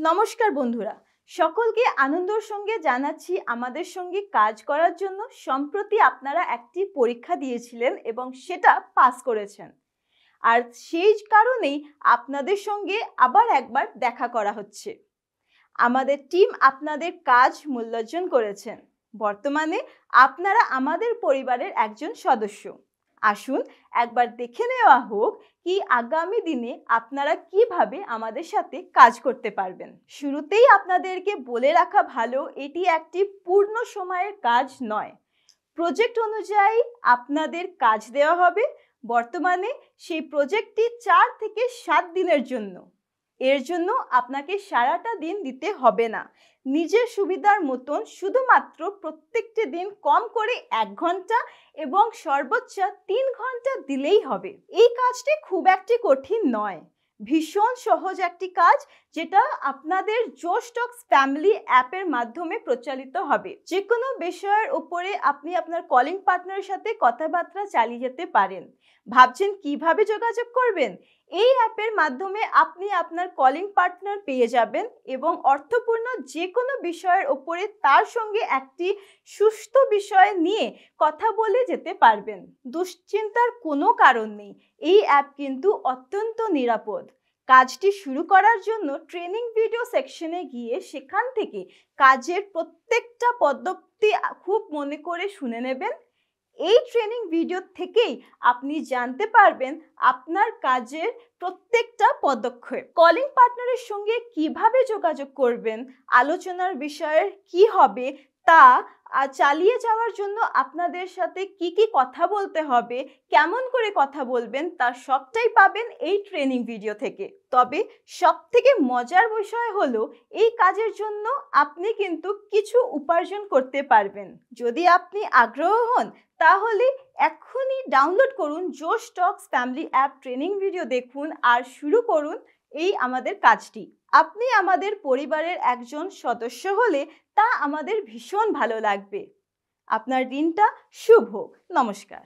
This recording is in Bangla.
নমস্কার বন্ধুরা, সকলকে আনন্দের সঙ্গে জানাচ্ছি আমাদের সঙ্গে কাজ করার জন্য। সম্প্রতি আপনারা একটি পরীক্ষা দিয়েছিলেন এবং সেটা পাস করেছেন, আর সেই কারণেই আপনাদের সঙ্গে আবার একবার দেখা করা হচ্ছে। আমাদের টিম আপনাদের কাজ মূল্যায়ন করেছেন। বর্তমানে আপনারা আমাদের পরিবারের একজন সদস্য। আসুন একবার দেখে নেওয়া হোক কি আগামী দিনে আপনারা কিভাবে আমাদের সাথে কাজ করতে পারবেন। শুরুতেই আপনাদেরকে বলে রাখা ভালো, এটি একটি পূর্ণ সময়ের কাজ নয়। প্রজেক্ট অনুযায়ী আপনাদের কাজ দেওয়া হবে। বর্তমানে সেই প্রজেক্টটি 4 থেকে 7 দিনের জন্য। এর জন্য আপনাকে সারাটা দিন দিতে হবে না। নিজের সুবিধার মতন শুধুমাত্র প্রত্যেকটি দিন কম করে 1 ঘন্টা এবং সর্বোচ্চ 3 ঘন্টা দিলেই হবে। এই কাজটি খুব একটি কঠিন নয়, ভীষণ সহজ একটি কাজ, যেটা আপনাদের জোশটক্স ফ্যামিলি অ্যাপের মাধ্যমে প্রচালিত হবে। যে কোনো বিষয়ের উপরে আপনি আপনার কলিং পার্টনারের সাথে কথাবার্তা চালিয়ে যেতে পারেন। ভাবছেন কিভাবে যোগাযোগ করবেন? এই অ্যাপের মাধ্যমে আপনি আপনার কলিং পার্টনার পেয়ে যাবেন এবং অর্থপূর্ণ যে কোনো বিষয়ের ওপরে তার সঙ্গে একটি সুস্থ বিষয় নিয়ে কথা বলে যেতে পারবেন। দুশ্চিন্তার কোনো কারণ নেই, এই অ্যাপ কিন্তু অত্যন্ত নিরাপদ। কাজটি শুরু করার জন্য ট্রেনিং ভিডিও সেকশনে গিয়ে সেখান থেকে কাজের প্রত্যেকটা পদ্ধতি খুব মনে করে শুনে নেবেন। এই ট্রেনিং ভিডিও থেকেই আপনি জানতে পারবেন আপনার কাজের প্রত্যেকটা পদক্ষেপ। কলিং পার্টনারের সঙ্গে কিভাবে যোগাযোগ করবেন, আলোচনার বিষয়ের কি হবে তা চালিয়ে যাওয়ার জন্য আপনাদের সাথে কি কি কথা বলতে হবে, কেমন করে কথা বলবেন, তার সবটাই পাবেন এই ট্রেনিং ভিডিও থেকে। তবে সবথেকে মজার বিষয় হলো, এই কাজের জন্য আপনি কিন্তু কিছু উপার্জন করতে পারবেন। যদি আপনি আগ্রহ হন তাহলে এখনই ডাউনলোড করুন জোশটক্স ফ্যামিলি অ্যাপ, ট্রেনিং ভিডিও দেখুন আর শুরু করুন এই আমাদের কাজটি। আপনি আমাদের পরিবারের একজন সদস্য হলে তা আমাদের ভীষণ ভালো লাগবে। আপনার দিনটা শুভ হোক। নমস্কার।